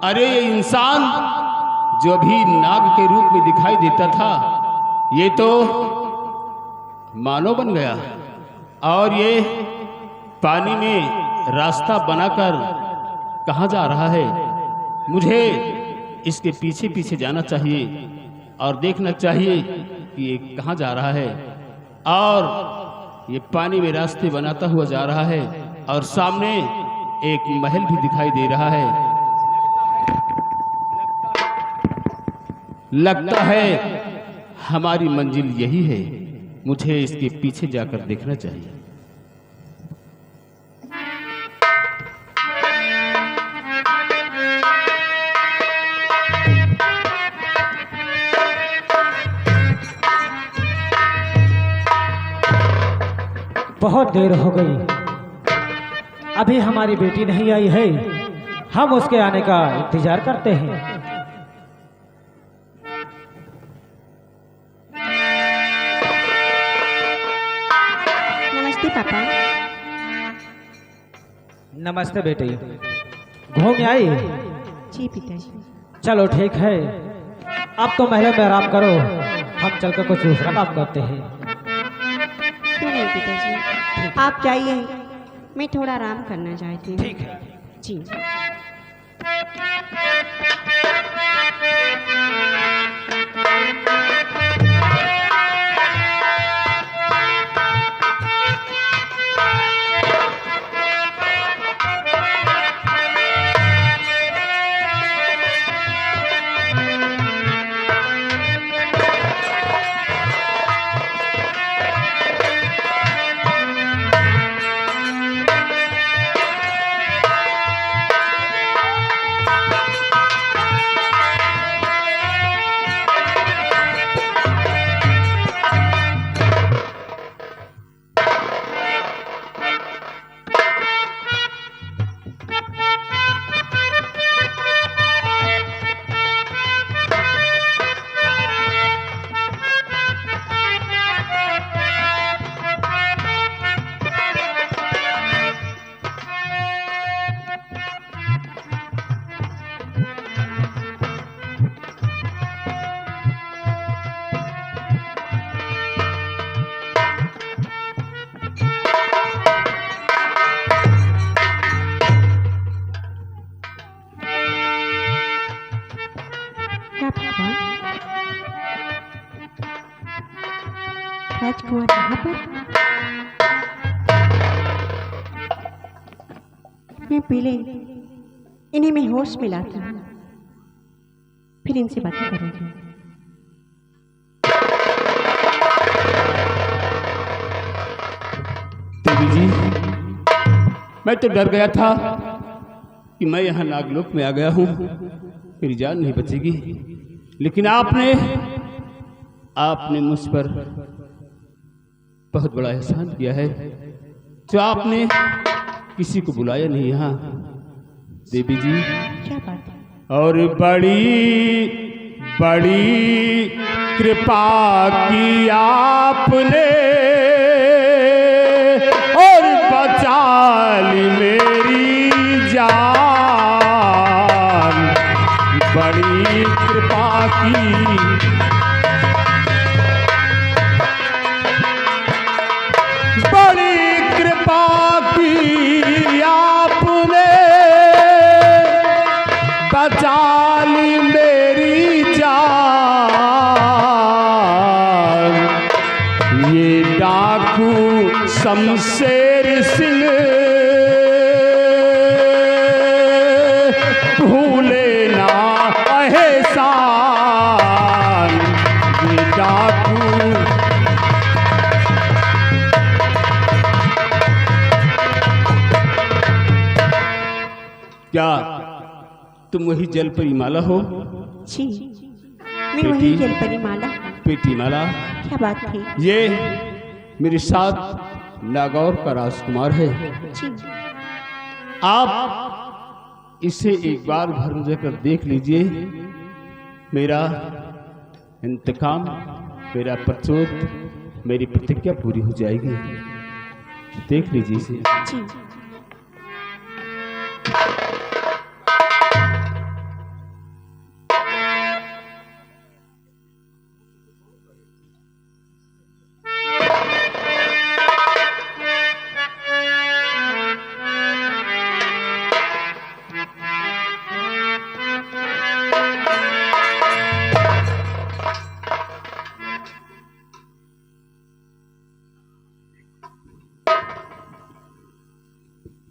अरे ये इंसान जो भी नाग के रूप में दिखाई देता था, ये तो मानव बन गया और ये पानी में रास्ता बनाकर कहाँ जा रहा है। मुझे इसके पीछे पीछे जाना चाहिए और देखना चाहिए कि ये कहाँ जा रहा है। और ये पानी में रास्ते बनाता हुआ जा रहा है और सामने एक महल भी दिखाई दे रहा है। लगता है हमारी मंजिल यही है। मुझे इसके पीछे जाकर देखना चाहिए। बहुत देर हो गई, अभी हमारी बेटी नहीं आई है। हम उसके आने का इंतजार करते हैं। नमस्ते पापा। नमस्ते बेटी, घूम आई? जी पिताजी। चलो ठीक है, अब तो महल में आराम करो, हम चलकर कुछ दूसरा काम करते हैं। क्यों नहीं पिताजी, आप जाइए, मैं थोड़ा आराम करना चाहती हूँ। ठीक है जी। राजकुमार यहाँ पर? मैं पहले इन्हें मैं होश में लाती हूँ, फिर इनसे बातें करूँगी। देवी जी, मैं तो डर गया था कि मैं यहाँ नागलोक में आ गया हूँ, मेरी जान नहीं बचेगी। लेकिन आपने मुझ पर बहुत बड़ा एहसान किया है जो आपने किसी को बुलाया नहीं यहाँ। देवी जी, क्या बात है? और बड़ी बड़ी कृपा की आपने और बचा ली मेरी जान। बड़ी कृपा की, बड़ी कृपा की आपने बचा ली मेरी जान। ये डाकू शमशेर सिंह भूले ना एहसान। ये डाकू क्या तुम वही जलपरी माला हो? जी, मैं वही जलपरी माला। बेटी माला, क्या बात थी? ये मेरे साथ नागौर का राजकुमार है। जी। आप इसे एक बार घर में जाकर देख लीजिए। मेरा इंतकाम, मेरा प्रचोद, मेरी प्रतिज्ञा पूरी हो जाएगी। देख लीजिए इसे। जी।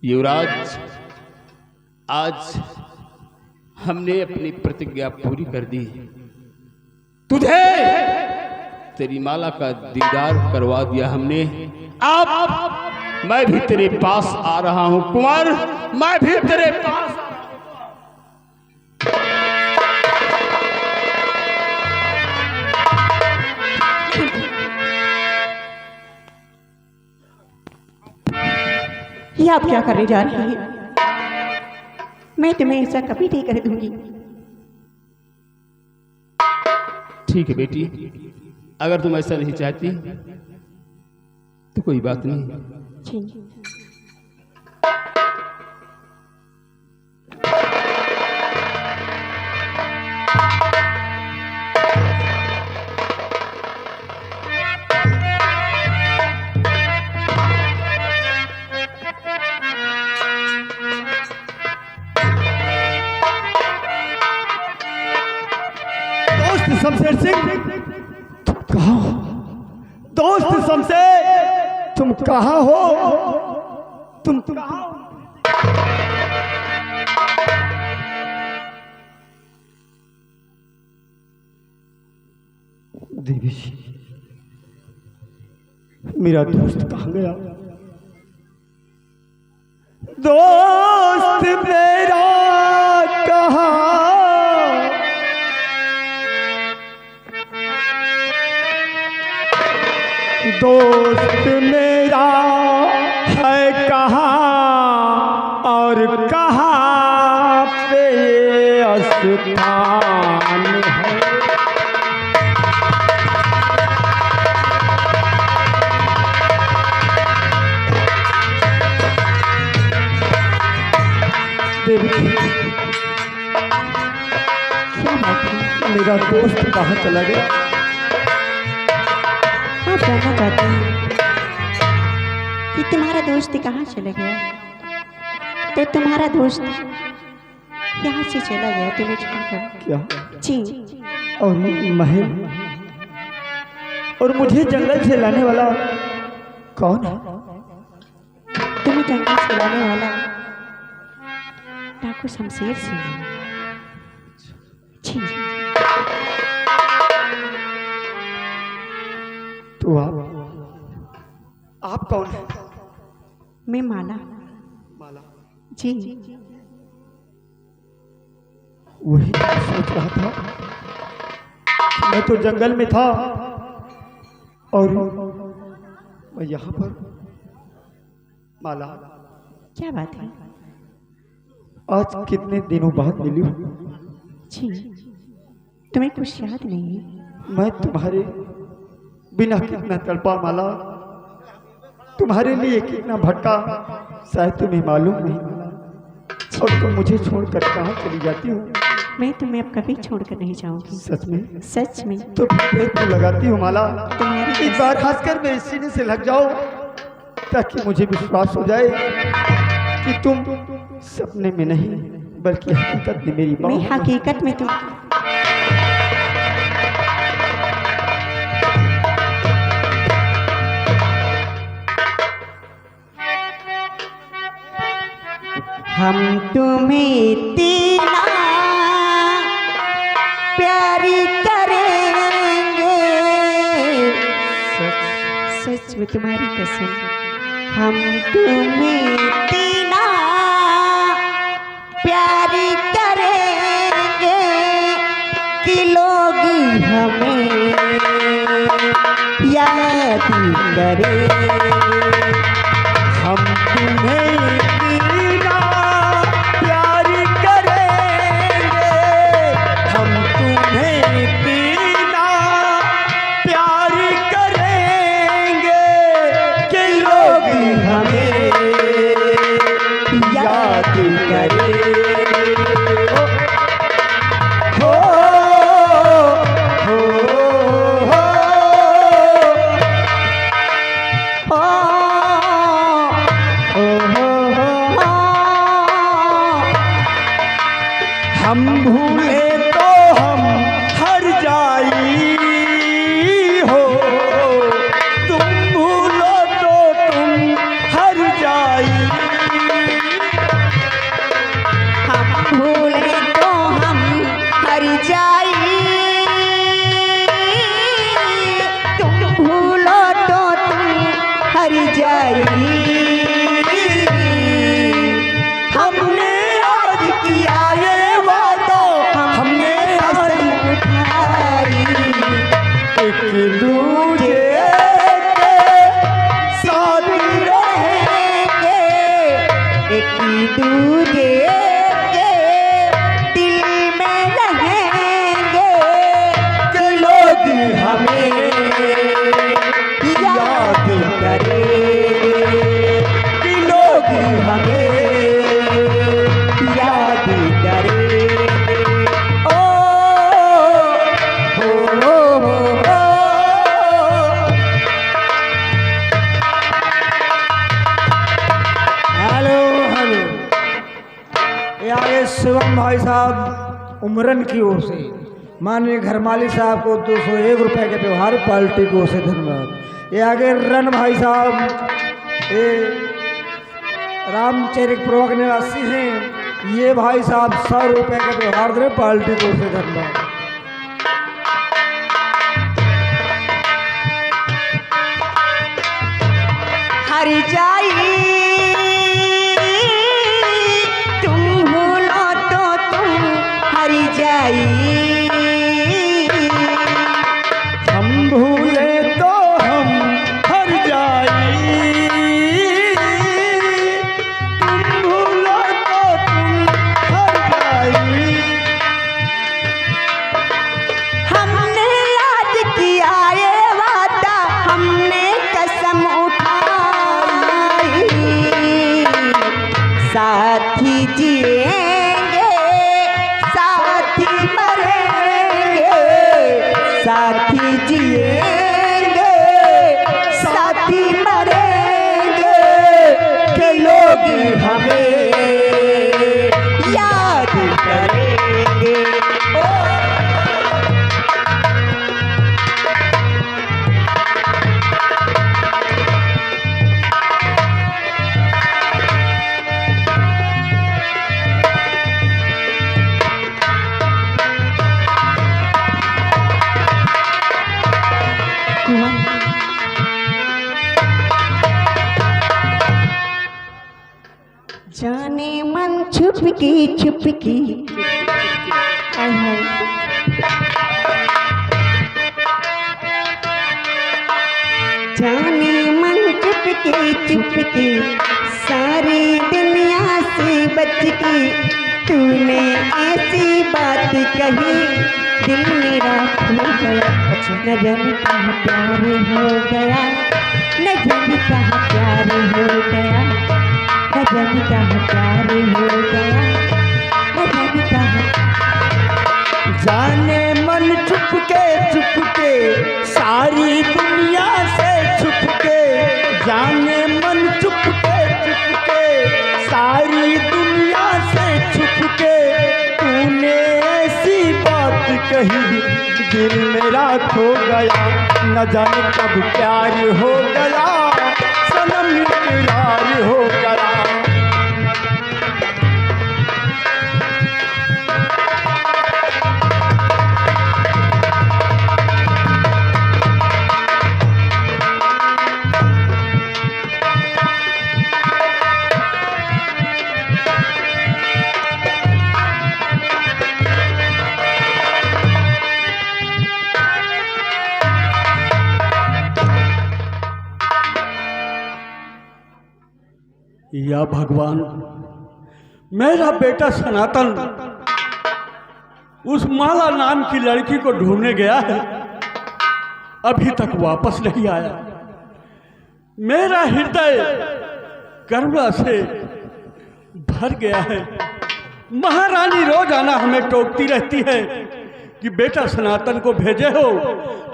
युवराज, आज हमने अपनी प्रतिज्ञा पूरी कर दी। तुझे तेरी माला का दीदार करवा दिया हमने। अब मैं भी तेरे पास आ रहा हूं कुंवर, मैं भी तेरे पास आ ये आप क्या करने जा रही हैं? मैं तुम्हें ऐसा कभी नहीं कर दूंगी। ठीक है बेटी, अगर तुम ऐसा नहीं चाहती तो कोई बात नहीं। जी। शमशेर सिंह, तुम कहाँ हो? दोस्त शमशेर, तुम कहाँ हो? तुम कहाँ हो? देवी जी, मेरा दोस्त कहाँ गया? दोस्त मेरा कहाँ? दोस्त मेरा है कहाँ और कहाँ पे स्थान है? देवी, क्या बात है? मेरा दोस्त कहाँ चला गया? आप जानना चाहते हैं कि तुम्हारा दोस्त कहाँ चला गया? तो तुम्हारा दोस्त यहाँ से चला गया तुम्हें छोड़कर। क्या? जी। और ये महल और मुझे जंगल से लाने वाला कौन है? तुम्हें जंगल से लाने वाला डाकू शमशेर सिंह है। जी। तो आप कौन है? मैं माला। माला। जी। वही मैं सोच रहा था कि मैं तो जंगल में था और मैं यहाँ पर। माला, क्या बात है? आज कितने दिनों बाद मिली हूँ। जी। तुम्हें कुछ याद नहीं है? मैं तुम्हारे बिना कितना तड़पा माला, तुम्हारे लिए कितना भटका, शायद तुम्हें मालूम नहीं। और तुम मुझे छोड़कर कहाँ चली जाती हो? मैं तुम्हें अब कभी छोड़कर नहीं जाऊंगी। सच में? सच में। तो फिर तो लगाती हूँ माला, तुम्हारी एक बार हंसकर मेरे सीने से लग जाओ ताकि मुझे विश्वास हो जाए कि तुम सपने में नहीं बल्कि हकीकत में मेरी माँ मैं हो। हकीकत में तुम हम तुम्हें इतना प्यारी करेंगे, सच में तुम्हारी कसम, हम तुम्हें इतना प्यारी करेंगे कि लोग हमें याद करेंगे। हम तुम्हें इतना प्यार करेंगे, हम तुम्हें इतना प्यार करेंगे कि लोग हमें याद करेंगे। हो हो हो हम भूले तो हम हर जाई हो, तुम भूलो तो तुम हर जाई। जाई। हमने आज किया ये वादा, हमने कसम उठाई। एक दूजे के साथ रहेंगे, एक दूजे के दिल में रहेंगे। के लोग हमें याद करेंगे, कि लोग हमें याद करेंगे। ओ हो। हेलो हेलो, ये आगे शिवम भाई साहब उमरन की ओर से माननीय घर मालिक साहब को 201 रुपए के व्यवहार पार्टी की ओर से धन्यवाद। ये आगे रन भाई साहब ये रामचरितपुर के निवासी हैं, ये भाई साहब 100 रुपए का व्यवहार दे पार्टी की ओर से धन्यवाद। हर जाई तुम भूलो तो तुम हर जाई। हम भूले तो हम हर जाई। तुम भूलो तो तुम हर जाई। हमने याद किया ये वादा, हमने कसम उठाई। साथी जिएंगे, साथी मरेंगे, साथी जिएंगे, साथी मरेंगे। के लोग हमें याद करेंगे। ओ जाने मन छुपकी छुपकी आय हाय। जाने मन चुपके चुपके सारी दुनिया से बच के तूने ऐसी बात कही, दिल मेरा खो गया। न जाने कहाँ प्यार हो गया, न जाने कहाँ प्यार हो गया, न जाने कहाँ प्यार हो गया, न जाने कहाँ। जाने मन चुपके सारी दुनिया से छुपके। जाने मन चुपके सारी दुनिया से छुपके। तूने ऐसी बात कही, दिल मेरा खो गया। न जाने कब प्यार हो गया, सनम इकरार हो गया। या भगवान, मेरा बेटा सनातन उस माला नाम की लड़की को ढूंढने गया है, अभी तक वापस नहीं आया। मेरा हृदय करुणा से भर गया है। महारानी रोजाना हमें टोकती रहती है कि बेटा सनातन को भेजे हो,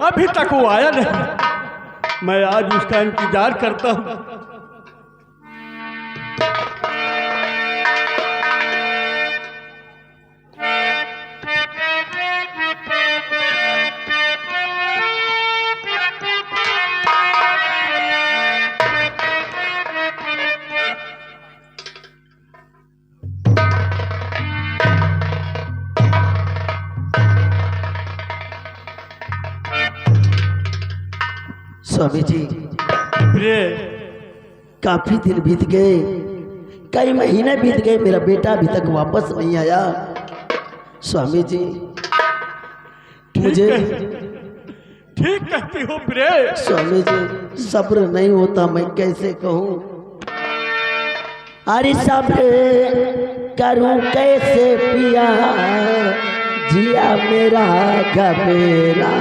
अभी तक वो आया नहीं। मैं आज उसका इंतजार करता हूँ। स्वामी जी, प्रिय काफी दिन बीत गए, कई महीने बीत गए, मेरा बेटा अभी तक वापस नहीं आया। स्वामी जी मुझे ठीक कहती हो प्रिय। स्वामी जी सब्र नहीं होता, मैं कैसे कहूँ? अरे सब्र करूं कैसे पिया, जिया मेरा घबरा।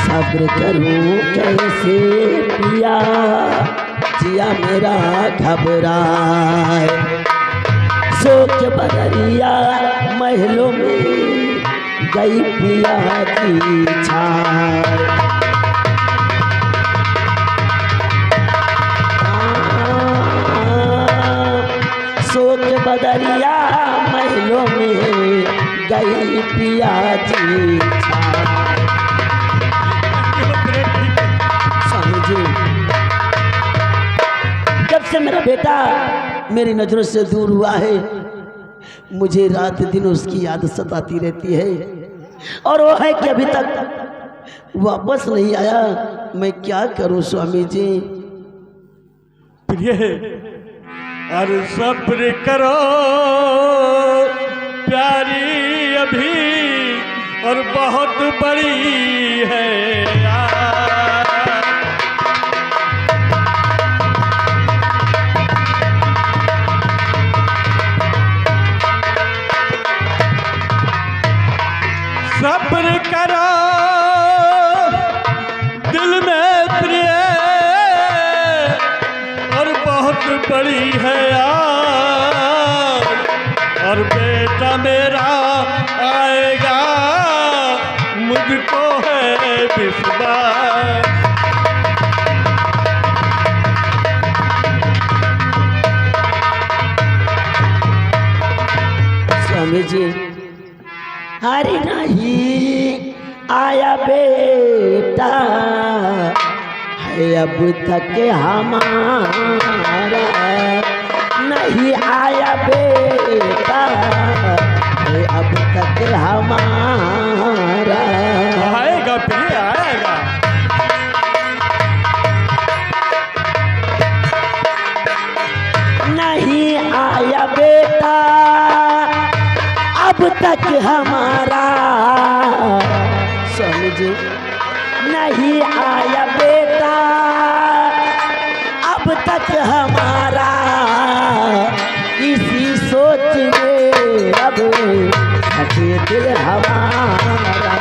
सब्र करूं कैसे पिया, जिया मेरा घबराए। सोच बदरिया महलों में गई पिया की छाए। सोच बदरिया महलों में गई पिया की छाए। स्वामी जी जब से मेरा बेटा मेरी नजरों से दूर हुआ है, मुझे रात दिन उसकी याद सताती रहती है, और वो है कि अभी तक वापस नहीं आया। मैं क्या करूं स्वामी जी? प्रिय अरे सब्र करो प्यारी अभी, और बहुत बड़ी है सब्र करो दिल में प्रिय, और बहुत बड़ी है यार, और बेटा मेरा आएगा मुझको है विश्वास। स्वामी जी अरे नहीं आया बेटा है अब तक हमारा, नहीं आया बेटा है अब तक हमारा। आएगा प्रिय आएगा। नहीं आया बेटा अब तक हमारा। स्वामी जी नहीं आया बेटा अब तक हमारा, इसी सोच में अब थके दिल हमारा।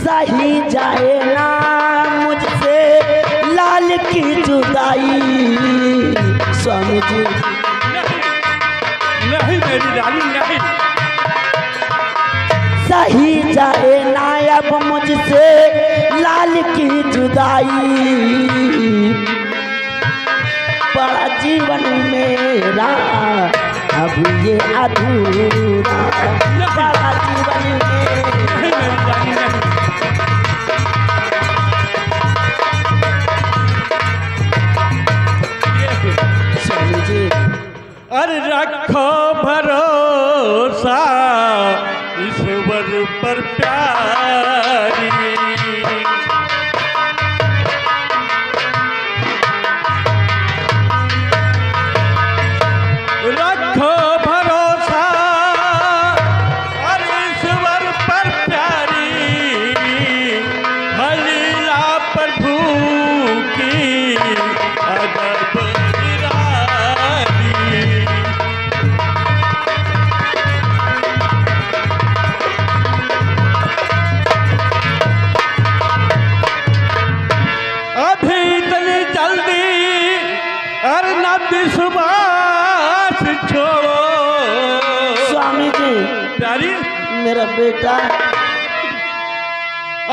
सही जाए ना मुझसे लाल की जुदाई। स्वामी जी नहीं मेरी रानी नहीं, सही जाए ना अब मुझसे लाल की जुदाई। बड़ा जीवन मेरा अब ये अधूरा, बड़ा जीवन मेरा। नहीं मेरी रानी नहीं। स्वामी जी अरे रखो भरोसा ईश्वर पर प्यारी, रखो भरोसा अरे ईश्वर पर प्यारी, हलीला प्रभु की अदब निराली। अभी इतनी जल्दी अरे ना विश्वास छोड़ो। स्वामी जी प्यारी मेरा बेटा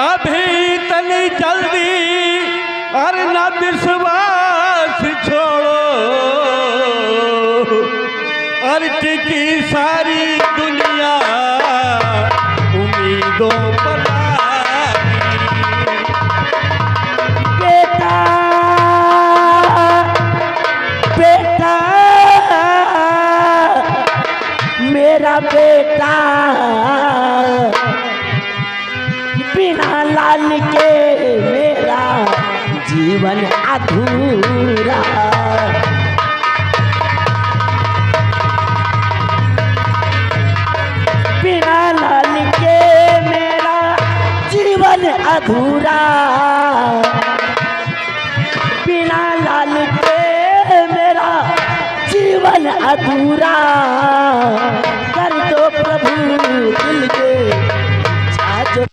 अभी इतनी जल्दी अरे ना विश्वास छोड़ो, और टिकी सारी दुनिया उम्मीदों पर। मेरा बेटा, बिना लाल के मेरा जीवन अधूरा। बिना लाल के मेरा जीवन अधूरा, बिना लाल के मेरा जीवन अधूरा। कर दो प्रभु दिल के छाजो।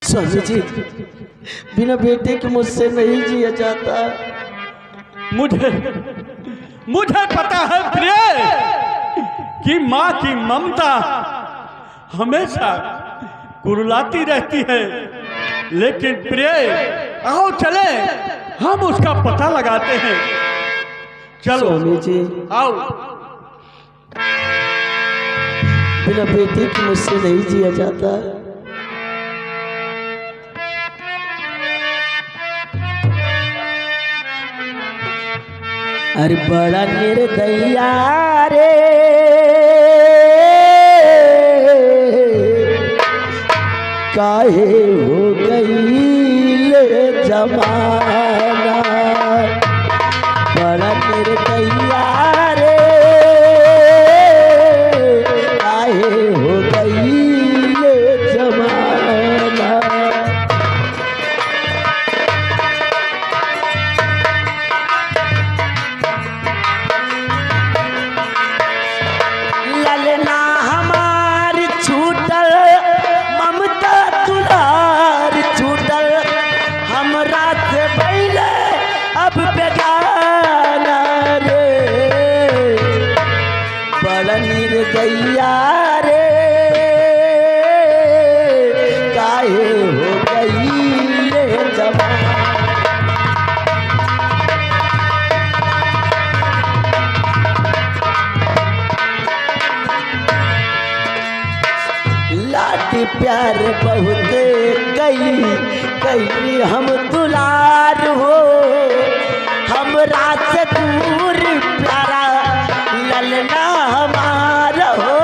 स्वामी जी, बिना बेटे के मुझसे नहीं जिया जाता। मुझे पता है प्रिय कि माँ की ममता हमेशा कुरुलाती रहती है, लेकिन प्रिय आओ चले हम उसका पता लगाते हैं। चलो स्वामी जी, आओ। बिना बेटे के मुझसे नहीं जिया जाता। अरे बड़ा निर्दया रे, काहे हो गई ले जमाना। बड़ा निर्दया रे, काहे हो गई ले जमाना। ललना हमार छूटल, ममता दुलार छूटल, हमरा से पहले अब बेगाना रे। बड़ा निर्दया रे, काहे हो गई ले जमाना। लाडी प्यार बहुत कई हम दुलार हो, हमरा से दूर प्यारा ललना हमार हो।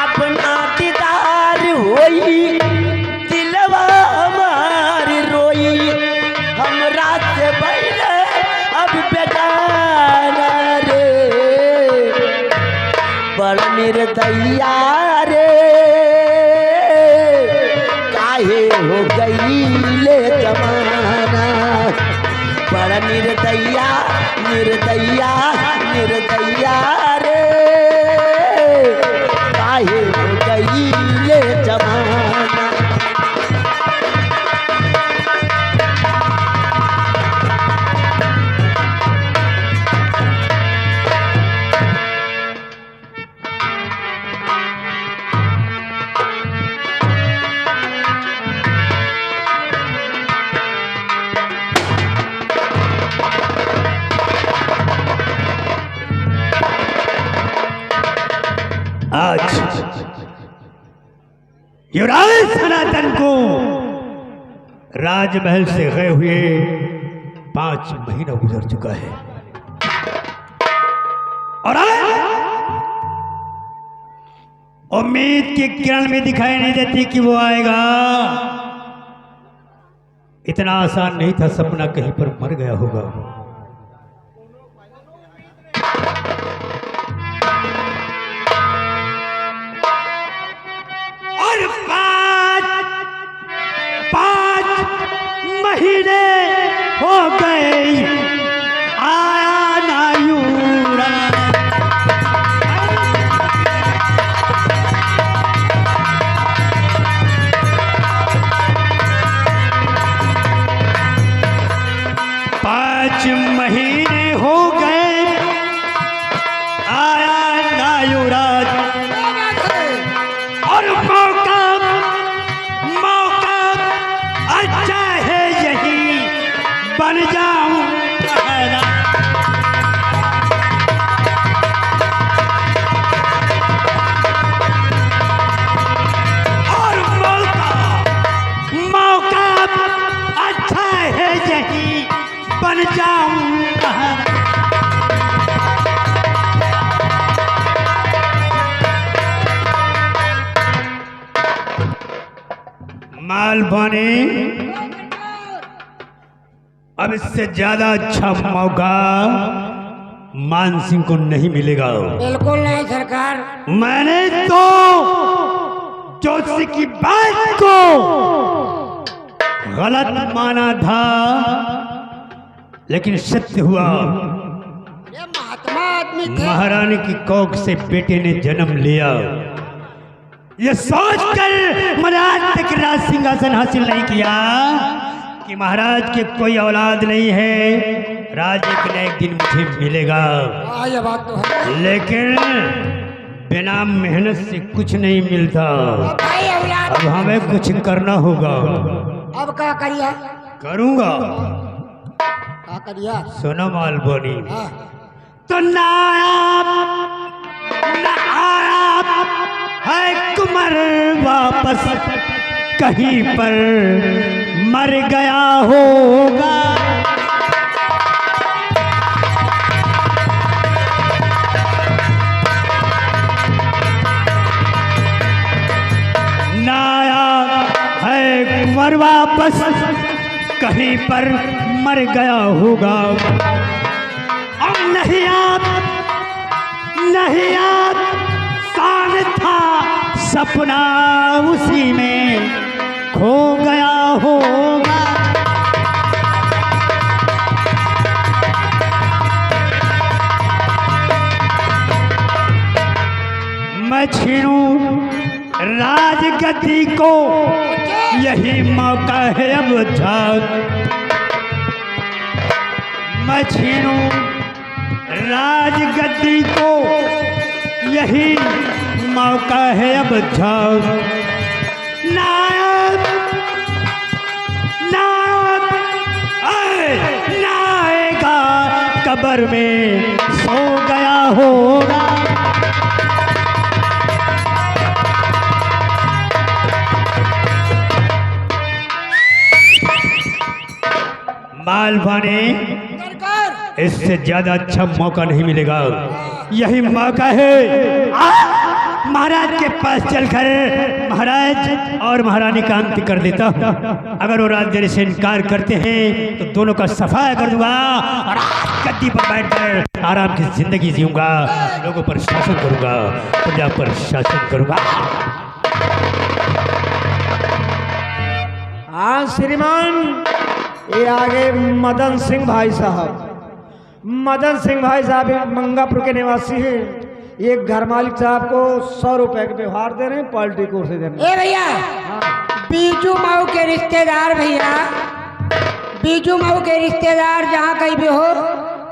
अपना दीदार होई दिलवा हमार रोई, हमरा से पहले अब बेगाना रे। बड़ा निर्दया रे, काहे हो गई ले जमाना। बड़ा निर्दया निर्दया निर्दया रे, काहे हो गई ले जमाना। आज युवराज सनातन को राजमहल से गए हुए 5 महीना गुजर चुका है, और आज उम्मीद की किरण भी दिखाई नहीं देती कि वो आएगा। इतना आसान नहीं था, सपना कहीं पर मर गया होगा। और 5 महीने हो गए आया ना युवराज। 5 महीने हो गए आया ना युवराज, और मौका अच्छा है यही बन जाऊं महाराज। और मालवानी, अब इससे ज्यादा अच्छा मौका मान सिंह को नहीं मिलेगा। बिल्कुल नहीं सरकार। मैंने तो जोशी की बात को गलत माना था, लेकिन सत्य हुआ। ये महात्मा आदमी थे। महारानी की कोख से बेटे ने जन्म लिया, ये सोचकर महाराज तक राज सिंहासन हासिल नहीं किया कि महाराज के कोई औलाद नहीं है, राज एक न एक दिन मुझे मिलेगा। ये बात तो है। लेकिन बिना मेहनत से कुछ नहीं मिलता। भाई औलाद। अब हमें कुछ करना होगा। अब क्या करिया? करूंगा। क्या करिया? सुनो मालवानी, हाँ। तो नायाब है कुंवर वापस कहीं पर मर गया होगा। नायाब है कुंवर वापस कहीं पर मर गया होगा। अब नहीं आप शान था सपना उसी में खो गया होगा। मैं छीनूं राजगद्दी को, यही मौका है अब झाग। मैं छीनूं राजगद्दी को, यही मौका है अब झाग। नायक नायक नायका कब्र में सो गया होगा। मालवानी, इससे ज्यादा अच्छा मौका नहीं मिलेगा। यही मौका है महाराज के पास चलकर महाराज और महारानी का अंत कर देता हूँ। अगर वो राज देने से इनकार करते हैं तो दोनों का सफाया कर दूंगा और गद्दी पर बैठकर आराम की जिंदगी जीऊंगा। लोगों पर शासन करूंगा, प्रजा पर शासन करूंगा। हाँ श्रीमान, ये आगे मदन सिंह भाई साहब। मदन सिंह भाई साहब मंगापुर के निवासी हैं। ये घर मालिक साहब को 100 रुपए के व्यवहार दे रहे हैं, पार्टी को से दे रहे हैं। भैया, बीजू माऊ के रिश्तेदार भैया, बीजू माऊ के रिश्तेदार जहाँ कहीं भी हो,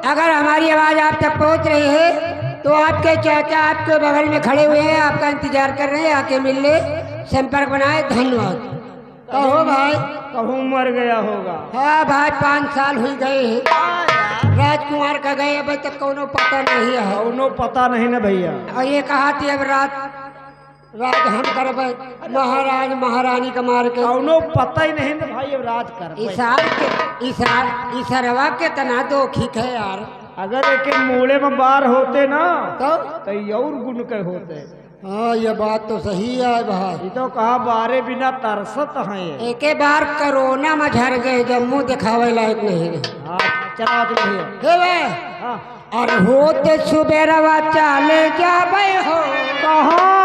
अगर हमारी आवाज़ आप तक पहुँच रही है तो आपके चाचा आपके बगल में खड़े हुए हैं, आपका इंतजार कर रहे हैं, आके मिल ले, संपर्क बनाए। धन्यवाद। कहो भाई। कहूँ मर गया होगा। हाँ भाई, 5 साल हुई गए हैं राजकुमार का गए, अभी तक कोनो पता नहीं है। कोनो पता नहीं ना भैया। और ये कहा थी अब रात हम करब महाराज महारानी का मार के। कोनो पता ही नहीं ना भाई, अब रात कर। इसरवा के तना दो खींच है यार। अगर एक मूले में बार होते ना तो और गुण के होते। हाँ, ये बात तो सही है भाई। ये तो कहा बारे बिना तरसत है। एक बार कोरोना में झर गए, जब मुँह दिखावे लायक नहीं रहे। हाँ, चला तो नहीं। और होते सुबेरवा चाले जाबे हो कहा